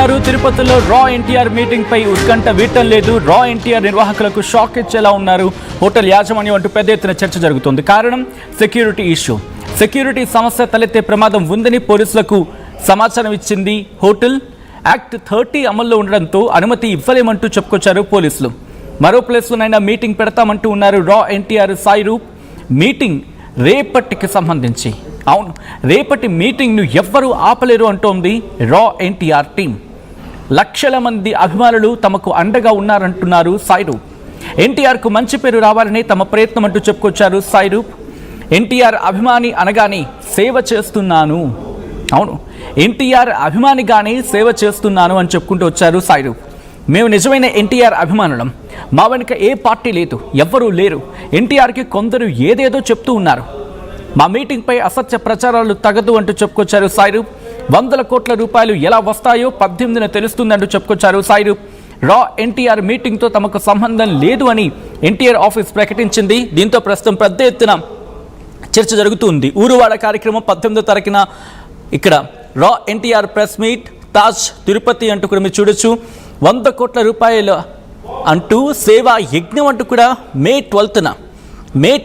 ఉన్నారు. తిరుపతిలో రా ఎన్టీఆర్ మీటింగ్ పై ఉత్కంఠ వీటం లేదు. రా ఎన్టీఆర్ నిర్వాహకులకు షాక్ ఇచ్చేలా ఉన్నారు హోటల్ యాజమాన్యం అంటూ పెద్ద ఎత్తున చర్చ జరుగుతోంది. కారణం సెక్యూరిటీ ఇష్యూ. సెక్యూరిటీ సమస్య తలెత్తే ప్రమాదం ఉందని పోలీసులకు సమాచారం ఇచ్చింది హోటల్. యాక్ట్ 30 అమల్లో ఉండడంతో అనుమతి ఇవ్వలేమంటూ చెప్పుకొచ్చారు పోలీసులు. మరో ప్లేస్లోనైనా మీటింగ్ పెడతామంటూ ఉన్నారు రా ఎన్టీఆర్ సాయి రూప్. మీటింగ్ రేపటికి సంబంధించి అవును, రేపటి మీటింగ్ను ఎవ్వరూ ఆపలేరు అంటోంది రా ఎన్టీఆర్ టీం. లక్షల మంది అభిమానులు తమకు అండగా ఉన్నారంటున్నారు సాయి రూప్. ఎన్టీఆర్కు మంచి పేరు రావాలనే తమ ప్రయత్నం అంటూ చెప్పుకొచ్చారు సాయి రూప్. ఎన్టీఆర్ అభిమాని అనగానే సేవ చేస్తున్నాను, అవును ఎన్టీఆర్ అభిమానిగానే సేవ చేస్తున్నాను అని చెప్పుకుంటూ వచ్చారు సాయి రూప్. మేము నిజమైన ఎన్టీఆర్ అభిమానులం. మా వెనుక ఏ పార్టీ లేదు, ఎవ్వరూ లేరు. ఎన్టీఆర్కి కొందరు ఏదేదో చెప్తూ ఉన్నారు. మా మీటింగ్పై అసత్య ప్రచారాలు తగదు అంటూ చెప్పుకొచ్చారు సాయి రూప్. 100 కోట్ల రూపాయలు ఎలా వస్తాయో 18న తెలుస్తుందంటూ చెప్పుకొచ్చారు సాయి రూప్. రా ఎన్టీఆర్ మీటింగ్తో తమకు సంబంధం లేదు అని ఎన్టీఆర్ ఆఫీస్ ప్రకటించింది. దీంతో ప్రస్తుతం పెద్ద ఎత్తున చర్చ జరుగుతుంది. ఊరువాడ కార్యక్రమం 18వ తారీఖున ఇక్కడ రా ఎన్టీఆర్ ప్రెస్ మీట్, తాజ్ తిరుపతి అంటూ కూడా మీరు చూడొచ్చు. 100 కోట్ల రూపాయలు అంటూ సేవా యజ్ఞం అంటూ కూడా మే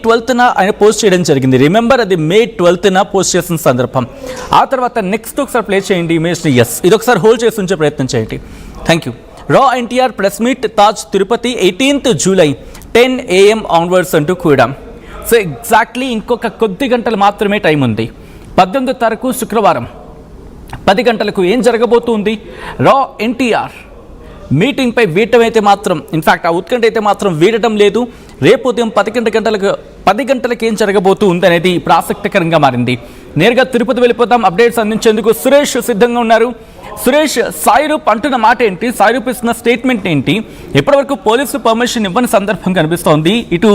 12న ఆయన పోస్ట్ చేయడం జరిగింది. రిమెంబర్, అది మే 12న పోస్ట్ చేసిన సందర్భం. ఆ తర్వాత నెక్స్ట్ ఒకసారి ప్లే చేయండి ఇమేజ్ని. ఎస్, ఇది ఒకసారి హోల్డ్ చేసి ఉంచే ప్రయత్నం చేయండి. Thank you. రా NTR press meet, Taj Tirupati 18th July 10 AM onwards అంటూ కూడా. సో ఎగ్జాక్ట్లీ ఇంకొక కొద్ది గంటలు మాత్రమే టైం ఉంది. 18వ తారీఖు శుక్రవారం 10 గంటలకు ఏం జరగబోతుంది? రా ఎన్టీఆర్ మీటింగ్పై వీడటం అయితే మాత్రం, ఇన్ఫ్యాక్ట్ ఆ ఉత్కంఠ అయితే మాత్రం వీడటం లేదు. రేపు ఉదయం 10 గంటలకు ఏం జరగబోతుంది అనేది ఇప్పుడు ఆసక్తికరంగా మారింది. నేరుగా తిరుపతి వెళ్ళిపోతాం. అప్డేట్స్ అందించేందుకు సురేష్ సిద్ధంగా ఉన్నారు. సురేష్, సాయి రూప్ అంటున్న మాట ఏంటి? సాయి రూప్ ఇస్తున్న స్టేట్మెంట్ ఏంటి? ఇప్పటివరకు పోలీసు పర్మిషన్ ఇవ్వని సందర్భం కనిపిస్తోంది. ఇటు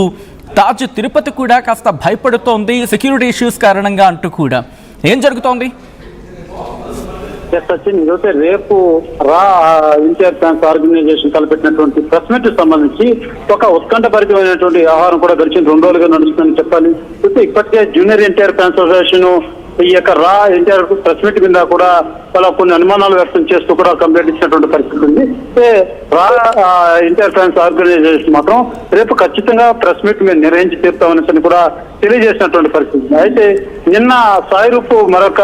తాజ్ తిరుపతి కూడా కాస్త భయపడుతోంది సెక్యూరిటీ ఇష్యూస్ కారణంగా అంటూ కూడా. ఏం జరుగుతోంది? సచిన్, ఇదైతే రేపు రా ఎన్టీఆర్ ఫ్యాన్స్ ఆర్గనైజేషన్ తలపెట్టినటువంటి ప్రెస్ మీట్ సంబంధించి ఒక ఉత్కంఠభరితమైనటువంటి వ్యవహారం కూడా గడిచిన 2 రోజులుగా నడుస్తుందని చెప్పాలి. ఇప్పటికే జూనియర్ ఎన్టీఆర్ ఫ్యాన్స్ అసోసియేషన్ ఈ యొక్క రా ఎన్టీఆర్ ప్రెస్ మీట్ మీద కూడా వాళ్ళ కొన్ని అనుమానాలు వ్యక్తం చేస్తూ కూడా కంప్లైంట్ ఇచ్చినటువంటి పరిస్థితి ఉంది. రా ఎన్టీఆర్ ఫ్యాన్స్ ఆర్గనైజేషన్ మాత్రం రేపు ఖచ్చితంగా ప్రెస్ మీట్ మీద నిర్వహించి తీరుతామని కూడా తెలియజేసినటువంటి పరిస్థితి. అయితే నిన్న సాయి రూప్ మరొక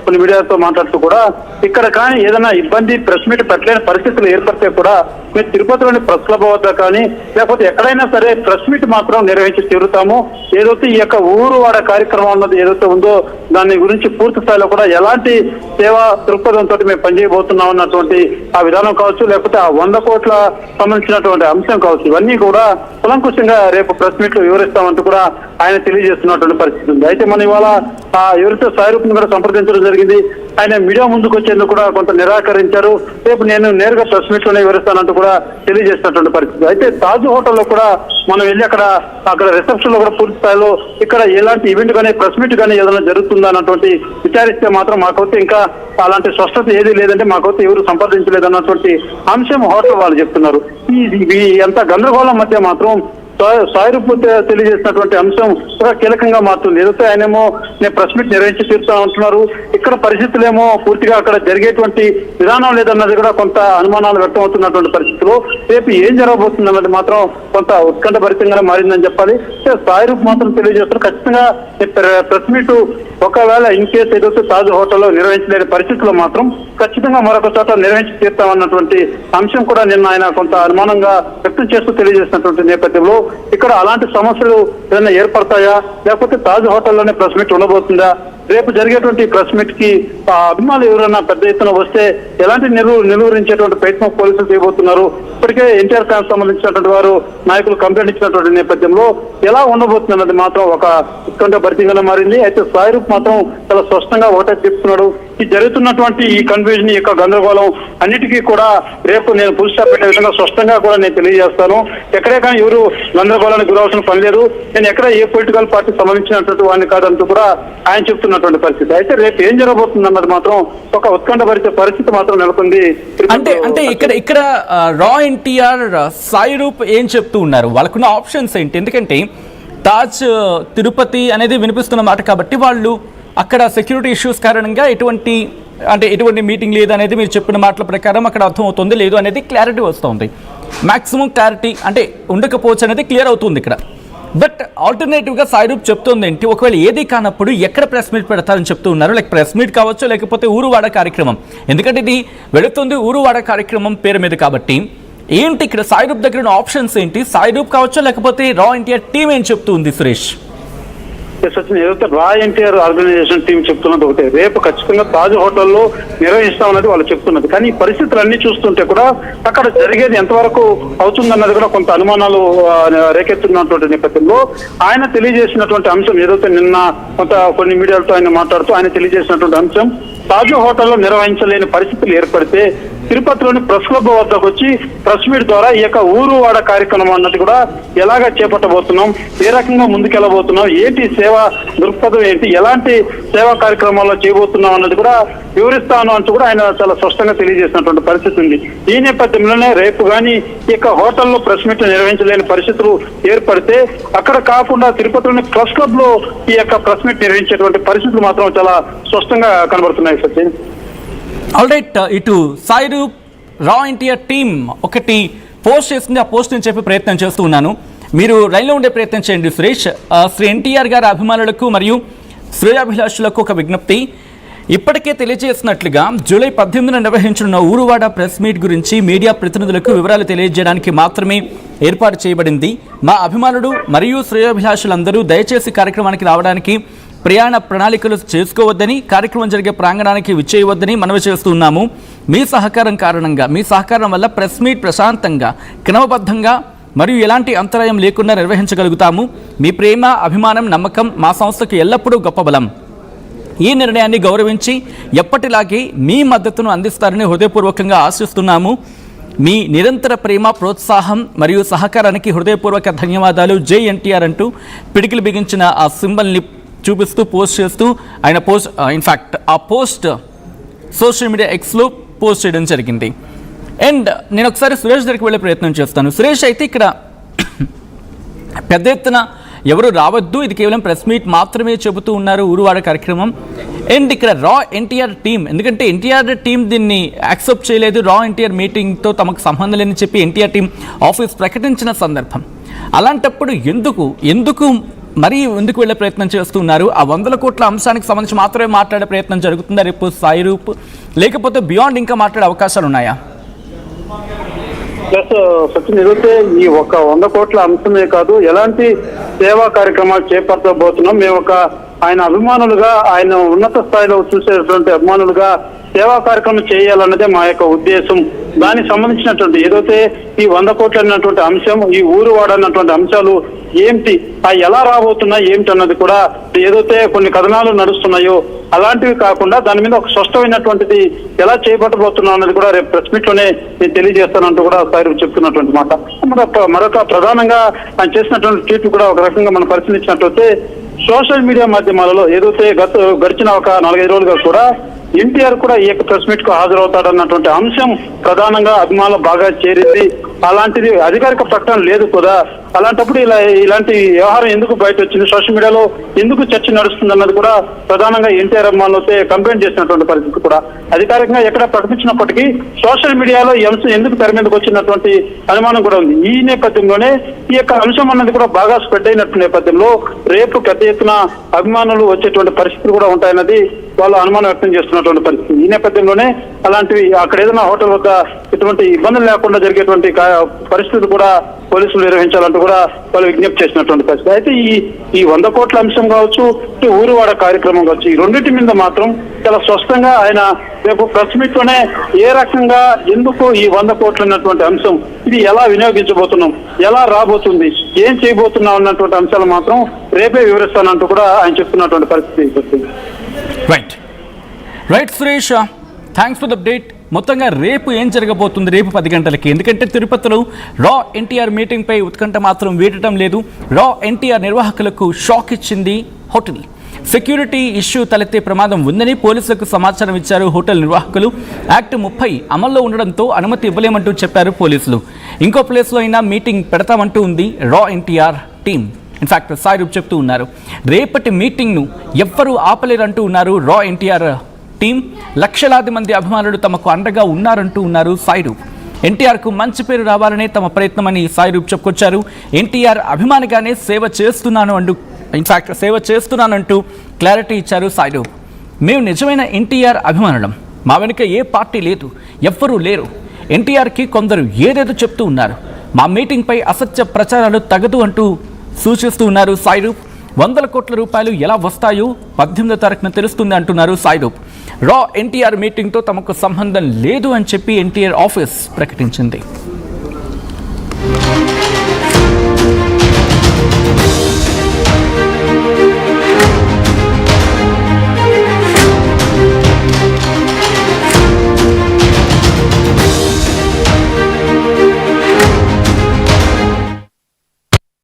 కొన్ని మీడియాతో మాట్లాడుతూ కూడా ఇక్కడ కానీ ఏదైనా ఇబ్బంది ప్రెస్ మీట్ పెట్టలేని పరిస్థితులు ఏర్పడితే కూడా మేము తిరుపతిలోని ప్రెస్ క్లబ్ వద్ద కానీ లేకపోతే ఎక్కడైనా సరే ప్రెస్ మీట్ మాత్రం నిర్వహించి తీరుతాము. ఏదైతే ఈ యొక్క ఊరువాడ కార్యక్రమం అన్నది ఏదైతే ఉందో దాని గురించి పూర్తి స్థాయిలో కూడా ఎలాంటి సేవా దృక్పథంతో మేము పనిచేయబోతున్నాం అన్నటువంటి ఆ విధానం కావచ్చు, లేకపోతే ఆ 100 కోట్ల సంబంధించినటువంటి అంశం కావచ్చు, ఇవన్నీ కూడా కులంకుశంగా రేపు ప్రెస్ మీట్ లో వివరిస్తామంటూ కూడా ఆయన తెలియజేస్తున్నటువంటి పరిస్థితి ఉంది. అయితే మనం ఇవాళ ఎవరితో సాయి రూప్ని కూడా సంప్రదించడం జరిగింది. ఆయన మీడియా ముందుకు వచ్చేందుకు కూడా కొంత నిరాకరించారు. రేపు నేను నేరుగా ప్రెస్ మీట్ లోనే వివరిస్తానంటూ కూడా తెలియజేస్తున్నటువంటి పరిస్థితి. అయితే తాజ్ హోటల్లో కూడా మనం వెళ్ళి అక్కడ రిసెప్షన్ లో కూడా పూర్తి స్థాయిలో ఇక్కడ ఎలాంటి ఈవెంట్ కానీ ప్రెస్ మీట్ కానీ ఏదైనా జరుగుతుందా అన్నటువంటి విచారిస్తే మాత్రం మాకైతే ఇంకా అలాంటి స్పష్టత ఏది లేదంటే మాకైతే ఎవరు సంప్రదించలేదు అన్నటువంటి అంశం హోటల్ వాళ్ళు చెప్తున్నారు. ఈ ఎంత గందరగోళం మధ్య మాత్రం సాయి రూప్ తెలియజేసినటువంటి అంశం ఒక కీలకంగా మారుతుంది. ఏదైతే ఆయనేమో నేను ప్రెస్ మీట్ నిర్వహించి తీరుతా ఉంటున్నారు, ఇక్కడ పరిస్థితులేమో పూర్తిగా అక్కడ జరిగేటువంటి విధానం లేదన్నది కూడా కొంత అనుమానాలు వ్యక్తం అవుతున్నటువంటి పరిస్థితుల్లో రేపు ఏం జరగబోతుంది అన్నది మాత్రం కొంత ఉత్కంఠభరితంగానే మారిందని చెప్పాలి. సాయి రూప్ మాత్రం తెలియజేస్తారు ఖచ్చితంగా ప్రెస్ మీట్ ఒకవేళ ఇన్ కేసు ఏదైతే తాజ్ హోటల్లో నిర్వహించలేని పరిస్థితుల్లో మాత్రం ఖచ్చితంగా మరొక చోట నిర్వహించి తీరుతామన్నటువంటి అంశం కూడా నిన్న ఆయన కొంత అనుమానంగా వ్యక్తం చేస్తూ తెలియజేసినటువంటి నేపథ్యంలో ఇక్కడ అలాంటి సమస్యలు ఏదైనా ఏర్పడతాయా, లేకపోతే తాజ్ హోటల్లోనే ప్రెస్ మీట్ ఉండబోతుందా, రేపు జరిగేటువంటి ప్రెస్ మీట్ కి అభిమానులు ఎవరైనా పెద్ద ఎత్తున వస్తే ఎలాంటి నిలువరించేటువంటి ప్రయత్నం పోలీసులు చేయబోతున్నారు. ఇప్పటికే ఎన్టీఆర్ ఫ్యాన్స్ సంబంధించినటువంటి వారు నాయకులు కంప్లైంట్ ఇచ్చినటువంటి నేపథ్యంలో ఎలా ఉండబోతుంది అన్నది మాత్రం ఒక ఉత్కంఠ భరితంగానే మారింది. అయితే సాయి రూప్ మాత్రం చాలా స్పష్టంగా ఒకటే చెప్తున్నాడు, ఈ జరుగుతున్నటువంటి ఈ కన్ఫ్యూజన్, ఈ యొక్క గందరగోళం అన్నిటికీ కూడా రేపు నేను ఫుల్ స్టాప్ పెట్టే విధంగా స్పష్టంగా కూడా నేను తెలియజేస్తాను. ఎక్కడే కానీ ఎవరు గందరగోళానికి గురవలసిన పని లేదు. నేను ఎక్కడ ఏ పొలిటికల్ పార్టీకి సంబంధించినటువంటి వాడిని కాదంటూ కూడా ఆయన చెప్తున్నటువంటి పరిస్థితి. అయితే రేపు ఏం జరగబోతుంది అన్నది మాత్రం ఒక ఉత్కంఠభరిత పరిస్థితి మాత్రం నెలకొంది. అంటే ఇక్కడ రా ఎన్టీఆర్ సాయి రూప్ ఏం చెప్తూ ఉన్నారు? వాళ్ళకున్న ఆప్షన్స్ ఏంటి? ఎందుకంటే తాజ్ తిరుపతి అనేది వినిపిస్తున్న మాట కాబట్టి వాళ్ళు అక్కడ సెక్యూరిటీ ఇష్యూస్ కారణంగా ఎటువంటి అంటే ఎటువంటి మీటింగ్ లేదు అనేది మీరు చెప్పిన మాటల ప్రకారం అక్కడ అర్థమవుతుంది, లేదు అనేది క్లారిటీ వస్తుంది. మ్యాక్సిమం క్లారిటీ అంటే ఉండకపోవచ్చు అనేది క్లియర్ అవుతుంది ఇక్కడ. బట్ ఆల్టర్నేటివ్గా సాయిరూప్ చెప్తుంది ఏంటి, ఒకవేళ ఏది కానప్పుడు ఎక్కడ ప్రెస్ మీట్ పెడతారని చెప్తూ ఉన్నారు. లైక్ ప్రెస్ మీట్ కావచ్చు, లేకపోతే ఊరువాడ కార్యక్రమం, ఎందుకంటే ఇది వెళుతుంది ఊరువాడ కార్యక్రమం పేరు మీద కాబట్టి. ఏంటి ఇక్కడ సాయిరూప్ దగ్గర ఉన్న ఆప్షన్స్ ఏంటి? సాయిరూప్ కావచ్చు, లేకపోతే రా ఎన్టీఆర్ టీం ఏం చెప్తూ ఉంది సురేష్? సచిన్, ఏదైతే రా ఎన్టీఆర్ ఆర్గనైజేషన్ టీం చెప్తున్నది ఒకటే, రేపు ఖచ్చితంగా తాజ్ హోటల్లో నిర్వహిస్తామన్నది వాళ్ళు చెప్తున్నది. కానీ ఈ పరిస్థితులన్నీ చూస్తుంటే కూడా అక్కడ జరిగేది ఎంతవరకు అవుతుందన్నది కూడా కొంత అనుమానాలు రేకెత్తున్నటువంటి నేపథ్యంలో ఆయన తెలియజేసినటువంటి అంశం ఏదైతే నిన్న కొన్ని మీడియాలతో ఆయన మాట్లాడుతూ ఆయన తెలియజేసినటువంటి అంశం, తాజ్ హోటల్లో నిర్వహించలేని పరిస్థితులు ఏర్పడితే తిరుపతిలోని ప్రెస్ క్లబ్ వద్దకు వచ్చి ప్రెస్ మీట్ ద్వారా ఈ యొక్క ఊరువాడ కార్యక్రమం అన్నది కూడా ఎలాగా చేపట్టబోతున్నాం, ఏ రకంగా ముందుకెళ్ళబోతున్నాం, ఏంటి సేవా దృక్పథం ఏంటి, ఎలాంటి సేవా కార్యక్రమాల్లో చేయబోతున్నాం అన్నది కూడా వివరిస్తాను అంటూ కూడా ఆయన చాలా స్పష్టంగా తెలియజేసినటువంటి పరిస్థితి ఉంది. ఈ నేపథ్యంలోనే రేపు కానీ ఈ యొక్క హోటల్లో ప్రెస్ మీట్ నిర్వహించలేని పరిస్థితులు ఏర్పడితే అక్కడ కాకుండా తిరుపతిలోని ప్రెస్ క్లబ్ లో ఈ యొక్క ప్రెస్ మీట్ నిర్వహించేటువంటి పరిస్థితులు మాత్రం చాలా స్పష్టంగా కనబడుతున్నాయి సచిన్. ఆల్ రైట్, ఇటు సాయిరూప్ రా ఎన్టీఆర్ టీం ఒకటి పోస్ట్ చేస్తుంది, ఆ పోస్ట్ నేను చెప్పే ప్రయత్నం చేస్తూ ఉన్నాను, మీరు లైన్లో ఉండే ప్రయత్నం చేయండి సురేష్. శ్రీ ఎన్టీఆర్ గారి అభిమానులకు మరియు శ్రేయాభిలాషులకు ఒక విజ్ఞప్తి. ఇప్పటికే తెలియజేసినట్లుగా జూలై 18న నిర్వహించనున్న ఊరువాడ ప్రెస్ మీట్ గురించి మీడియా ప్రతినిధులకు వివరాలు తెలియజేయడానికి మాత్రమే ఏర్పాటు చేయబడింది. మా అభిమానులు మరియు శ్రేయాభిలాషులందరూ దయచేసి కార్యక్రమానికి రావడానికి ప్రయాణ ప్రణాళికలు చేసుకోవద్దని, కార్యక్రమం జరిగే ప్రాంగణానికి విచ్చేయవద్దని మనవి చేస్తున్నాము. మీ సహకారం కారణంగా, మీ సహకారం వల్ల ప్రెస్ మీట్ ప్రశాంతంగా, క్రమబద్ధంగా మరియు ఎలాంటి అంతరాయం లేకుండా నిర్వహించగలుగుతాము. మీ ప్రేమ, అభిమానం, నమ్మకం మా సంస్థకు ఎల్లప్పుడూ గొప్ప బలం. ఈ నిర్ణయాన్ని గౌరవించి ఎప్పటిలాగే మీ మద్దతును అందిస్తారని హృదయపూర్వకంగా ఆశిస్తున్నాము. మీ నిరంతర ప్రేమ, ప్రోత్సాహం మరియు సహకారానికి హృదయపూర్వక ధన్యవాదాలు. జై ఎన్టీఆర్ అంటూ పిడికిలు బిగించిన ఆ సింబల్ని చూపిస్తూ పోస్ట్ చేస్తూ ఆయన ఇన్ఫ్యాక్ట్ ఆ పోస్ట్ సోషల్ మీడియా ఎక్స్లో పోస్ట్ చేయడం జరిగింది. అండ్ నేను ఒకసారి సురేష్ దగ్గరికి వెళ్ళే ప్రయత్నం చేస్తాను. సురేష్, అయితే ఇక్కడ పెద్ద ఎత్తున ఎవరు రావద్దు, ఇది కేవలం ప్రెస్ మీట్ మాత్రమే చెబుతూ ఉన్నారు ఊరువాడ కార్యక్రమం. అండ్ ఇక్కడ రా ఎన్టీఆర్ టీం, ఎందుకంటే ఎన్టీఆర్ టీం దీన్ని యాక్సెప్ట్ చేయలేదు, రా ఎన్టీఆర్ మీటింగ్తో తమకు సంబంధం లేని చెప్పి ఎన్టీఆర్ టీం ఆఫీస్ ప్రకటించిన సందర్భం. అలాంటప్పుడు ఎందుకు ఎందుకు వెళ్ళే ప్రయత్నం చేస్తున్నారు? ఆ 100 కోట్ల అంశానికి సంబంధించి మాత్రమే మాట్లాడే ప్రయత్నం జరుగుతుందా రేపు సాయిరూప్, లేకపోతే బియాండ్ ఇంకా మాట్లాడే అవకాశాలు ఉన్నాయా? ప్లస్ సచిన్, ఏదైతే ఈ ఒక 100 కోట్ల అంశమే కాదు, ఎలాంటి సేవా కార్యక్రమాలు చేపట్టబోతున్నాం, మేము ఆయన అభిమానులుగా, ఆయన ఉన్నత స్థాయిలో చూసేటువంటి అభిమానులుగా సేవా కార్యక్రమం చేయాలన్నదే మా యొక్క ఉద్దేశం. దానికి సంబంధించినటువంటి ఏదైతే ఈ 100 కోట్లు అన్నటువంటి అంశం, ఈ ఊరువాడ అన్నటువంటి అంశాలు ఏంటి, ఎలా రాబోతున్నాయి ఏమిటి అన్నది కూడా ఏదైతే కొన్ని కథనాలు నడుస్తున్నాయో అలాంటివి కాకుండా దాని మీద ఒక స్పష్టమైనటువంటిది ఎలా చేపట్టబోతున్నాం అన్నది కూడా రేపు ప్రెస్ మీట్ లోనే నేను తెలియజేస్తానంటూ కూడా సాయిరూప్ చెప్తున్నటువంటి మాట. మరొక ప్రధానంగా ఆయన చేసినటువంటి ట్వీట్ కూడా ఒక రకంగా మనం పరిశీలించినట్లయితే సోషల్ మీడియా మాధ్యమాలలో ఏదైతే గడిచిన ఒక 4-5 రోజులుగా కూడా ఎన్టీఆర్ కూడా ఈ యొక్క ప్రెస్ మీట్ కు హాజరవుతాడన్నటువంటి అంశం ప్రధానంగా అభిమానులు బాగా చేరింది. అలాంటిది అధికారిక ప్రకటన లేదు కూడా. అలాంటప్పుడు ఇలాంటి వ్యవహారం ఎందుకు బయట వచ్చింది, సోషల్ మీడియాలో ఎందుకు చర్చ నడుస్తుంది అన్నది కూడా ప్రధానంగా ఎన్టీఆర్ అభిమానులతో కంప్లైంట్ చేసినటువంటి పరిస్థితి కూడా అధికారికంగా ఎక్కడ ప్రకటించినప్పటికీ సోషల్ మీడియాలో ఈ అంశం ఎందుకు తెర మీదకి వచ్చినటువంటి అనుమానం కూడా ఉంది. ఈ నేపథ్యంలోనే ఈ యొక్క అంశం అన్నది కూడా బాగా స్ప్రెడ్ అయినట్టు నేపథ్యంలో రేపు పెద్ద ఎత్తున అభిమానులు వచ్చేటువంటి పరిస్థితులు కూడా ఉంటాయన్నది వాళ్ళు అనుమానం వ్యక్తం చేస్తున్నటువంటి పరిస్థితి. ఈ నేపథ్యంలోనే అలాంటివి అక్కడ ఏదైనా హోటల్ వద్ద ఎటువంటి ఇబ్బందులు లేకుండా జరిగేటువంటి పరిస్థితులు కూడా పోలీసులు నిర్వహించాలంటూ కూడా వాళ్ళు విజ్ఞప్తి చేసినటువంటి పరిస్థితి. అయితే ఈ 100 కోట్ల అంశం కావచ్చు, ఊరువాడ కార్యక్రమం కావచ్చు, ఈ రెండింటి మీద మాత్రం చాలా స్పష్టంగా ఆయన రేపు ప్రెస్ మీట్ లోనే ఏ రకంగా ఎందుకు ఈ 100 కోట్లు అన్నటువంటి అంశం, ఇది ఎలా వినియోగించబోతున్నాం, ఎలా రాబోతుంది, ఏం చేయబోతున్నాం అన్నటువంటి అంశాలు మాత్రం రేపే వివరిస్తానంటూ కూడా ఆయన చెప్తున్నటువంటి పరిస్థితి. Right Suresh, thanks for the update. మొత్తంగా రేపు ఏం జరగబోతుంది రేపు 10 గంటలకి? ఎందుకంటే తిరుపతిలో రా ఎన్టీఆర్ మీటింగ్పై ఉత్కంఠ మాత్రం వీడటం లేదు. రా ఎన్టీఆర్ నిర్వాహకులకు షాక్ ఇచ్చింది హోటల్. సెక్యూరిటీ ఇష్యూ తలెత్తే ప్రమాదం ఉందని పోలీసులకు సమాచారం ఇచ్చారు హోటల్ నిర్వాహకులు. యాక్ట్ 30 అమల్లో ఉండడంతో అనుమతి ఇవ్వలేమంటూ చెప్పారు పోలీసులు. ఇంకో ప్లేస్లో అయినా మీటింగ్ పెడతామంటూ ఉంది రా ఎన్టీఆర్ టీం. ఇన్ఫ్యాక్ట్ సాయిరూప్ చెప్తూ ఉన్నారు రేపటి మీటింగ్ను ఎవ్వరూ ఆపలేరంటూ ఉన్నారు రా ఎన్టీఆర్ టీం, లక్షలాది మంది అభిమానులు తమకు అండగా ఉన్నారు సాయిరూప్. ఎన్టీఆర్కు మంచి పేరు రావాలనే తమ ప్రయత్నమని సాయిరూప్ చెప్పుకొచ్చారు. ఎన్టీఆర్ అభిమానిగానే సేవ చేస్తున్నానంటూ క్లారిటీ ఇచ్చారు సాయిరూప్. మేము నిజమైన ఎన్టీఆర్ అభిమానులం. మా వెనుక ఏ పార్టీ లేదు, ఎవ్వరూ లేరు. ఎన్టీఆర్కి కొందరు ఏదేదో చెప్తూ ఉన్నారు. మా మీటింగ్పై అసత్య ప్రచారాలు తగదు అంటూ సూచిస్తూ ఉన్నారు సాయిరూప్. 100 కోట్ల రూపాయలు ఎలా వస్తాయో 18వ తారీఖున తెలుస్తుంది అంటున్నారు సాయిరూప్. రా ఎన్టీఆర్ మీటింగ్తో తమకు సంబంధం లేదు అని చెప్పి ఎన్టీఆర్ ఆఫీస్ ప్రకటించింది.